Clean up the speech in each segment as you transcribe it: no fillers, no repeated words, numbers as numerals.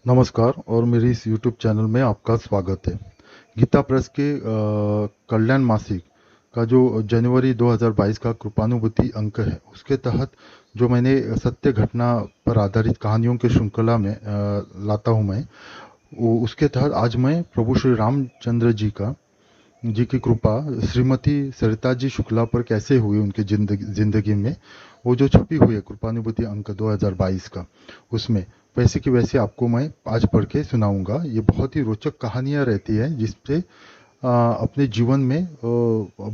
नमस्कार और मेरी इस यूट्यूब चैनल में आपका स्वागत है। गीता प्रेस के कल्याण मासिक का जो जनवरी 2022 का कृपानुभूति अंक है, उसके तहत जो मैंने सत्य घटना पर आधारित कहानियों की श्रृंखला में लाता हूँ मैं, उसके तहत आज मैं प्रभु श्री रामचंद्र जी की कृपा श्रीमती सरिता जी शुक्ला पर कैसे हुई उनकी जिंदगी में, वो जो छपी हुई है कृपानुभूति अंक 2022 का, उसमें वैसे की वैसे आपको मैं आज पढ़ के सुनाऊंगा। ये बहुत ही रोचक कहानियां रहती है जिससे अपने जीवन में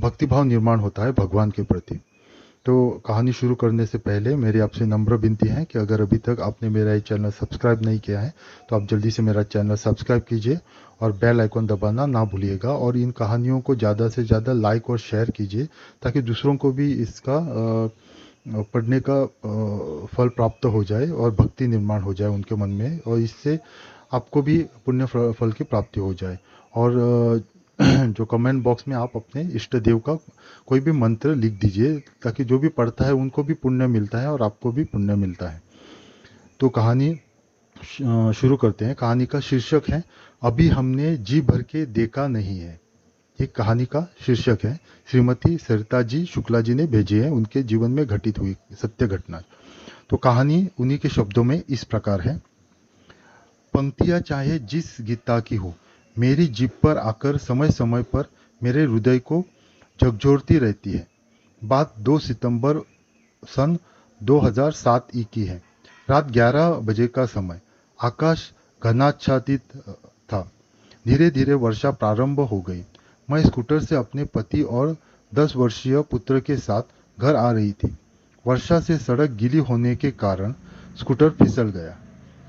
भक्तिभाव निर्माण होता है भगवान के प्रति। तो कहानी शुरू करने से पहले मेरी आपसे नम्र विनती है कि अगर अभी तक आपने मेरा ये चैनल सब्सक्राइब नहीं किया है तो आप जल्दी से मेरा चैनल सब्सक्राइब कीजिए और बेल आइकन दबाना ना भूलिएगा, और इन कहानियों को ज़्यादा से ज़्यादा लाइक और शेयर कीजिए ताकि दूसरों को भी इसका पढ़ने का फल प्राप्त हो जाए और भक्ति निर्माण हो जाए उनके मन में, और इससे आपको भी पुण्य फल की प्राप्ति हो जाए। और जो कमेंट बॉक्स में आप अपने इष्ट देव का कोई भी मंत्र लिख दीजिए ताकि जो भी पढ़ता है उनको भी पुण्य मिलता है और आपको भी पुण्य मिलता है। तो कहानी शुरू करते हैं। कहानी का शीर्षक है अभी हमने जी भर के देखा नहीं है। ये कहानी का शीर्षक है, श्रीमती सरिता जी शुक्ला जी ने भेजी है, उनके जीवन में घटित हुई सत्य घटना। तो कहानी उन्हीं के शब्दों में इस प्रकार है। पंक्तियां चाहे जिस गीता की हो, मेरी जीभ पर आकर समय समय पर मेरे हृदय को झकझोरती रहती है। बात 2 सितंबर सन 2007 ई की है। रात 11 बजे का समय। आकाश घनाच्छादित था। धीरे धीरे वर्षा प्रारंभ हो गई। मैं स्कूटर से अपने पति और 10 वर्षीय पुत्र के साथ घर आ रही थी। वर्षा से सड़क गीली होने के कारण स्कूटर फिसल गया।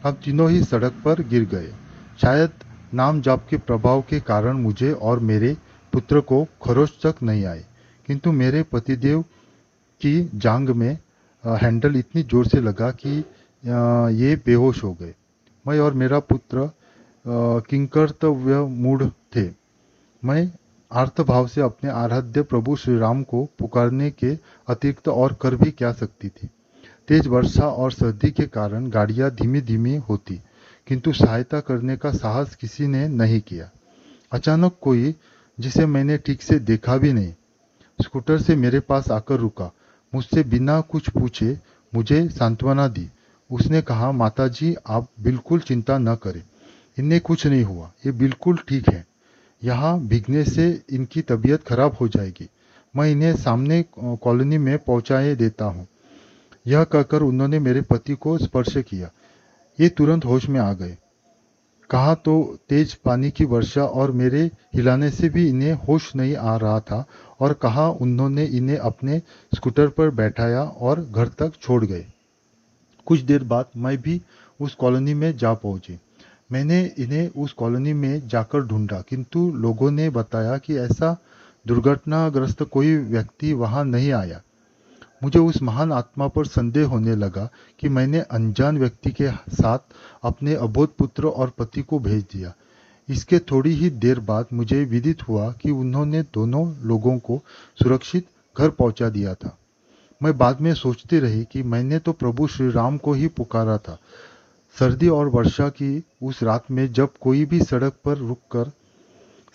हम तीनों ही सड़क पर गिर गए। शायद नाम जाप के प्रभाव के कारण मुझे और मेरे पुत्र को खरोच तक नहीं आई, किंतु मेरे पतिदेव की जांघ में हैंडल इतनी जोर से लगा कि ये बेहोश हो गए। मैं और मेरा पुत्र किंकर्तव्य मूढ़ थे। मैं आर्त भाव से अपने आराध्य प्रभु श्री राम को पुकारने के अतिरिक्त और कर भी क्या सकती थी। तेज वर्षा और सर्दी के कारण गाड़ियां धीमी धीमी होती, किंतु सहायता करने का साहस किसी ने नहीं किया। अचानक कोई, जिसे मैंने ठीक से देखा भी नहीं, स्कूटर से मेरे पास आकर रुका। मुझसे बिना कुछ पूछे मुझे सांत्वना दी। उसने कहा, माताजी आप बिल्कुल चिंता न करें, इन्हें कुछ नहीं हुआ, ये बिल्कुल ठीक है। यहाँ भीगने से इनकी तबीयत खराब हो जाएगी, मैं इन्हें सामने कॉलोनी में पहुंचाए देता हूँ। यह कहकर उन्होंने मेरे पति को स्पर्श किया। ये तुरंत होश में आ गए। कहा तो तेज पानी की वर्षा और मेरे हिलाने से भी इन्हें होश नहीं आ रहा था, और कहा उन्होंने इन्हें अपने स्कूटर पर बैठाया और घर तक छोड़ गए। कुछ देर बाद मैं भी उस कॉलोनी में जा पहुंची। मैंने इन्हें उस कॉलोनी में जाकर ढूंढा, किंतु लोगों ने बताया कि ऐसा दुर्घटनाग्रस्त कोई व्यक्ति वहां नहीं आया। मुझे उस महान आत्मा पर संदेह होने लगा कि मैंने अनजान व्यक्ति के साथ अपने अबोध पुत्र और पति को भेज दिया। इसके थोड़ी ही देर बाद मुझे विदित हुआ कि उन्होंने दोनों लोगों को सुरक्षित घर पहुंचा दिया था। मैं बाद में सोचती रही कि मैंने तो प्रभु श्री राम को ही पुकारा था। सर्दी और वर्षा की उस रात में जब कोई भी सड़क पर रुककर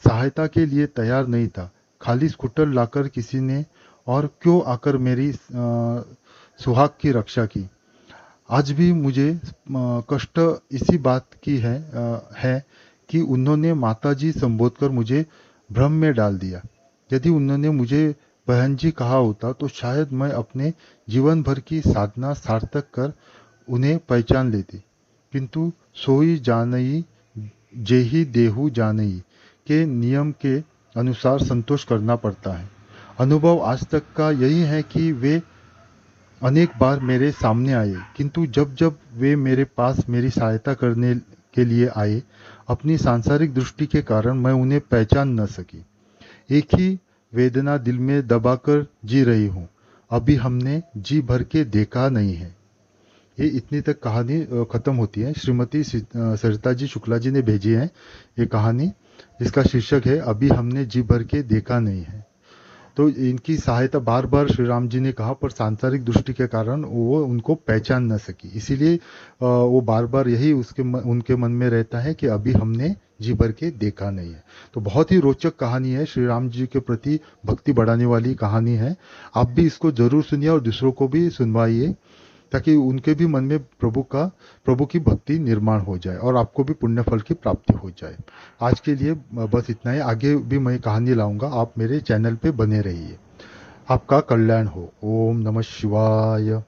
सहायता के लिए तैयार नहीं था, खाली स्कूटर लाकर किसी ने और क्यों आकर मेरी सुहाग की रक्षा की। आज भी मुझे कष्ट इसी बात की है कि उन्होंने माताजी संबोधकर मुझे भ्रम में डाल दिया। यदि उन्होंने मुझे बहन जी कहा होता तो शायद मैं अपने जीवन भर की साधना सार्थक कर उन्हें पहचान लेती, किंतु सोई जानई जेहि देहु जानई के नियम के अनुसार संतोष करना पड़ता है। अनुभव आज तक का यही है कि वे अनेक बार मेरे सामने आए, किंतु जब जब वे मेरे पास मेरी सहायता करने के लिए आए, अपनी सांसारिक दृष्टि के कारण मैं उन्हें पहचान न सकी। एक ही वेदना दिल में दबाकर जी रही हूँ, अभी हमने जी भर के देखा नहीं है। ये इतनी तक कहानी खत्म होती है। श्रीमती सरिता जी शुक्ला जी ने भेजी है ये कहानी, जिसका शीर्षक है अभी हमने जी भर के देखा नहीं है। तो इनकी सहायता बार बार श्री राम जी ने कहा, पर सांसारिक दृष्टि के कारण वो उनको पहचान न सकी। इसीलिए वो बार बार यही उनके मन में रहता है कि अभी हमने जी भर के देखा नहीं है। तो बहुत ही रोचक कहानी है, श्री राम जी के प्रति भक्ति बढ़ाने वाली कहानी है। आप भी इसको जरूर सुनिए और दूसरों को भी सुनवाइए, ताकि उनके भी मन में प्रभु की भक्ति निर्माण हो जाए और आपको भी पुण्य फल की प्राप्ति हो जाए। आज के लिए बस इतना ही। आगे भी मैं कहानी लाऊंगा, आप मेरे चैनल पे बने रहिए। आपका कल्याण हो। ओम नमः शिवाय।